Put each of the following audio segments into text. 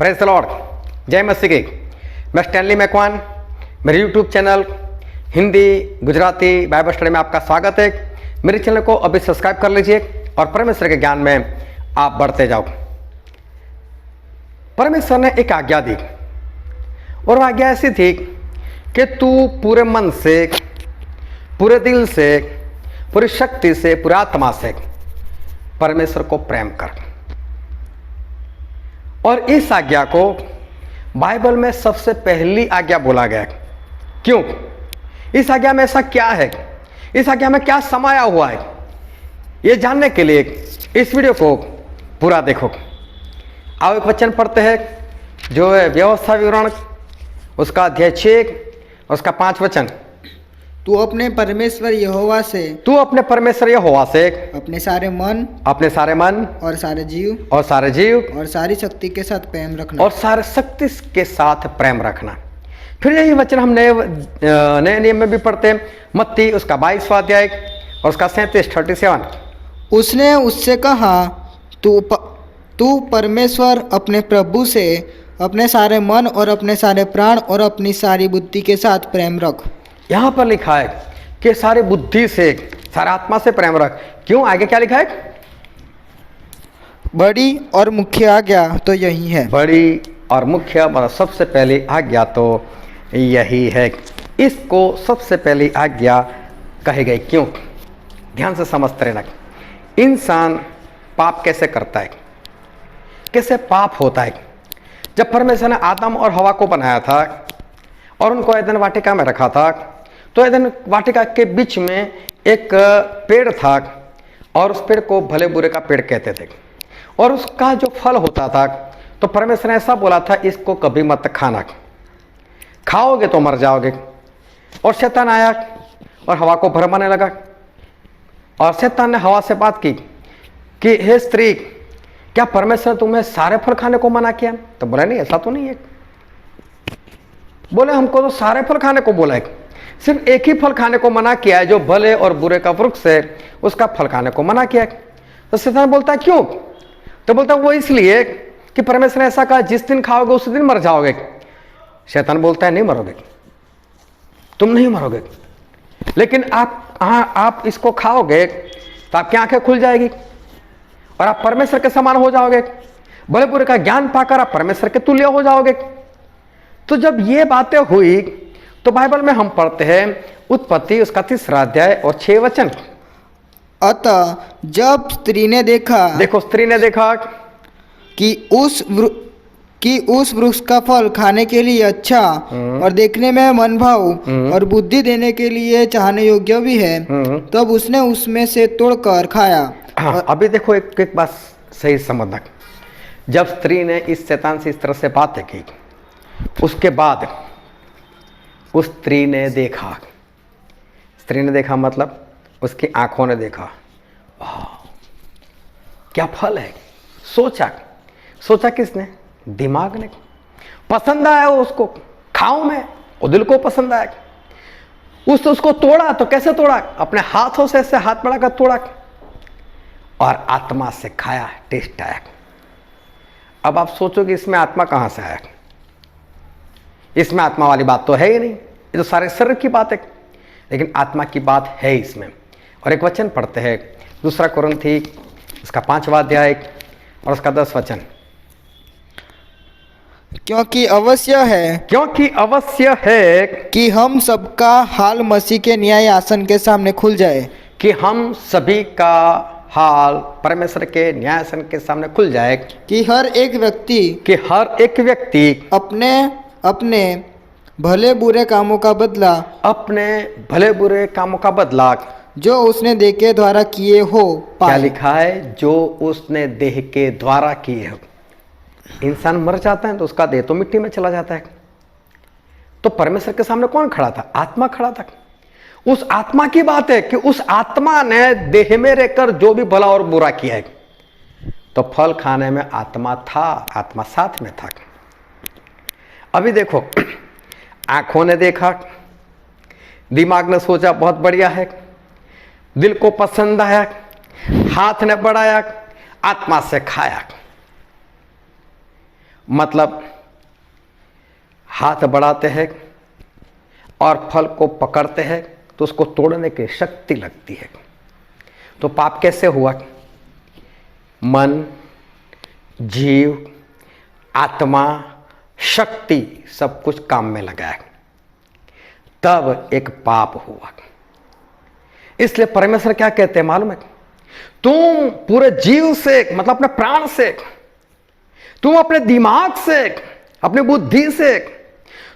Praise the Lord, जय मसीह की। मैं स्टैनली मैकवान, मेरे YouTube channel Hindi Gujarati Bible study में आपका स्वागत है। मेरे चैनल को अभी सब्सक्राइब कर लीजिए और परमेश्वर के ज्ञान में आप बढ़ते जाओ। परमेश्वर ने एक आज्ञा दी और वह आज्ञा ऐसी थी कि तू पूरे मन से, पूरे दिल से, पूरी शक्ति से, पूरी आत्मा से परमेश्वर को प्रेम कर। और इस आज्ञा को बाइबल में सबसे पहली आज्ञा बोला गया। क्यों? इस आज्ञा में ऐसा क्या है, इस आज्ञा में क्या समाया हुआ है, ये जानने के लिए इस वीडियो को पूरा देखो। आओ एक वचन पढ़ते हैं जो है व्यवस्था विवरण, उसका अध्याय 6, उसका 5 वचन। तू अपने परमेश्वर यहोवा से अपने अपने सारे मन और सारे जीव और सारी शक्ति के साथ प्रेम रखना। और सारे शक्ति के साथ प्रेम रखना। फिर यही वचन हम नए नियम में भी पढ़ते हैं। मत्ती उसका 22वां अध्याय और उसका 37 उसने उससे कहा, तू परमेश्वर अपने प्रभु से अपने सारे मन और अपने सारे प्राण और अपनी सारी बुद्धि के साथ प्रेम रख। यहाँ पर लिखा है कि सारी बुद्धि से, सारी आत्मा से प्रेम रख। क्यों? आगे क्या लिखा है? बड़ी और मुख्य आज्ञा तो यही है। बड़ी और मुख्य मतलब सबसे पहली आज्ञा तो यही है। इसको सबसे पहली आज्ञा कही गई। क्यों? ध्यान से समझते रहना। इंसान पाप कैसे करता है, कैसे पाप होता है। जब परमेश्वर ने आदम और हवा को बनाया था और उनको एदन वाटिका में रखा था, तो एदन वाटिका के बीच में एक पेड़ था और उस पेड़ को भले बुरे का पेड़ कहते थे। और उसका जो फल होता था, तो परमेश्वर ने ऐसा बोला था, इसको कभी मत खाना, खाओगे तो मर जाओगे। और शैतान आया और हवा को भरमाने लगा। और शैतान ने हवा से बात की कि हे स्त्री, क्या परमेश्वर तुम्हें सारे फल खाने को मना किया? तो बोला नहीं, ऐसा तो नहीं है। बोले हमको तो सारे फल खाने को बोला है, सिर्फ एक ही फल खाने को मना किया है जो भले और बुरे का वृक्ष है, उसका फल खाने को मना किया है। तो शैतान बोलता है क्यों? तो बोलता है वो इसलिए कि परमेश्वर ने ऐसा कहा, जिस दिन खाओगे उस दिन मर जाओगे। शैतान बोलता है नहीं मरोगे, तुम नहीं मरोगे, लेकिन आप इसको खाओगे तो आपकी आंखें खुल जाएगी और आप परमेश्वर के समान हो जाओगे। भले बुरे का ज्ञान पाकर आप परमेश्वर के तुल्य हो जाओगे। तो जब ये बातें हुई तो बाइबल में हम पढ़ते हैं उत्पत्ति उसका 3 अध्याय और 6 वचन। अतः जब स्त्री ने देखा, स्त्री ने देखा कि उस वृक्ष का फल खाने के लिए अच्छा और देखने में मन भाव और बुद्धि देने के लिए चाहने योग्य भी है, तब उसने उसमें से तोड़कर खाया। हाँ, अभी देखो एक बात सही समझना। जब स्त्री ने इस शैतान से इस तरह से बातें की, उसके बाद उस स्त्री ने देखा मतलब उसकी आंखों ने देखा, वाह क्या फल है। सोचा किसने? दिमाग ने। पसंद आया उसको, खाऊं मैं, वो दिल को पसंद आया। उसको तोड़ा तो कैसे तोड़ा? अपने हाथों से ऐसे हाथ बढ़ाकर तोड़ा और आत्मा से खाया, टेस्ट आया। अब आप सोचोगे इसमें आत्मा कहां से आया? इसमें आत्मा वाली बात तो है ही नहीं, ये तो सारे शरीर की बात है, लेकिन आत्मा की बात है इसमें। और एक वचन पढ़ते हैं 2 कुरिन्थी उसका 5वां अध्याय और उसका 10 वचन। क्योंकि अवश्य है कि हम सबका हाल मसीह के न्याय आसन के सामने खुल जाए। कि हम सभी का हाल परमेश्वर के न्याय आसन के सामने खुल जाए। कि हर एक व्यक्ति अपने भले बुरे कामों का बदला जो उसने देह के द्वारा किए हो पाए। क्या लिखा है? जो उसने देह के द्वारा किए हो। इंसान मर जाता है तो उसका देह तो मिट्टी में चला जाता है। तो परमेश्वर के सामने कौन खड़ा था? आत्मा खड़ा था। उस आत्मा की बात है कि उस आत्मा ने देह में रहकर जो भी भला और बुरा किया है, तो फल खाने में आत्मा था, आत्मा साथ में था। अभी देखो, आंखों ने देखा, दिमाग ने सोचा बहुत बढ़िया है, दिल को पसंद आया, हाथ ने बढ़ाया, आत्मा से खाया मतलब हाथ बढ़ाते हैं और फल को पकड़ते हैं तो उसको तोड़ने की शक्ति लगती है। तो पाप कैसे हुआ? मन, जीव, आत्मा, शक्ति सब कुछ काम में लगाया, तब एक पाप हुआ। इसलिए परमेश्वर क्या कहते हैं मालूम है? तुम पूरे जीव से, मतलब अपने प्राण से, तुम अपने दिमाग से, अपनी बुद्धि से,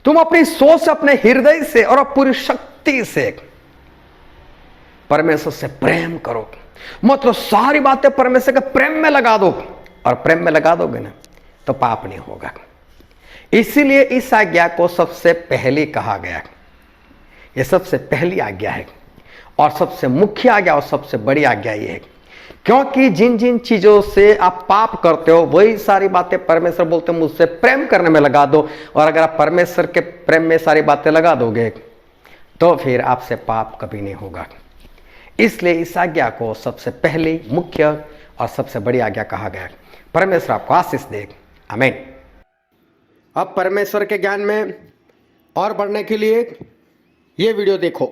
तुम अपनी सोच से, अपने हृदय से और पूरी शक्ति से परमेश्वर से प्रेम करो। मतलब सारी बातें परमेश्वर के प्रेम में लगा दो, और प्रेम में लगा दोगे ना तो पाप नहीं होगा। इसीलिए इस आज्ञा को सबसे पहले कहा गया। यह सबसे पहली आज्ञा है और सबसे मुख्य आज्ञा और सबसे बड़ी आज्ञा यह है, क्योंकि जिन जिन चीजों से आप पाप करते हो वही सारी बातें परमेश्वर बोलते हैं मुझसे प्रेम करने में लगा दो। और अगर आप परमेश्वर के प्रेम में सारी बातें लगा दोगे तो फिर आपसे पाप कभी नहीं होगा। इसलिए इस आज्ञा को सबसे पहली, मुख्य और सबसे बड़ी आज्ञा कहा गया। परमेश्वर आपको आशीष दे। आमीन। अब परमेश्वर के ज्ञान में और बढ़ने के लिए ये वीडियो देखो।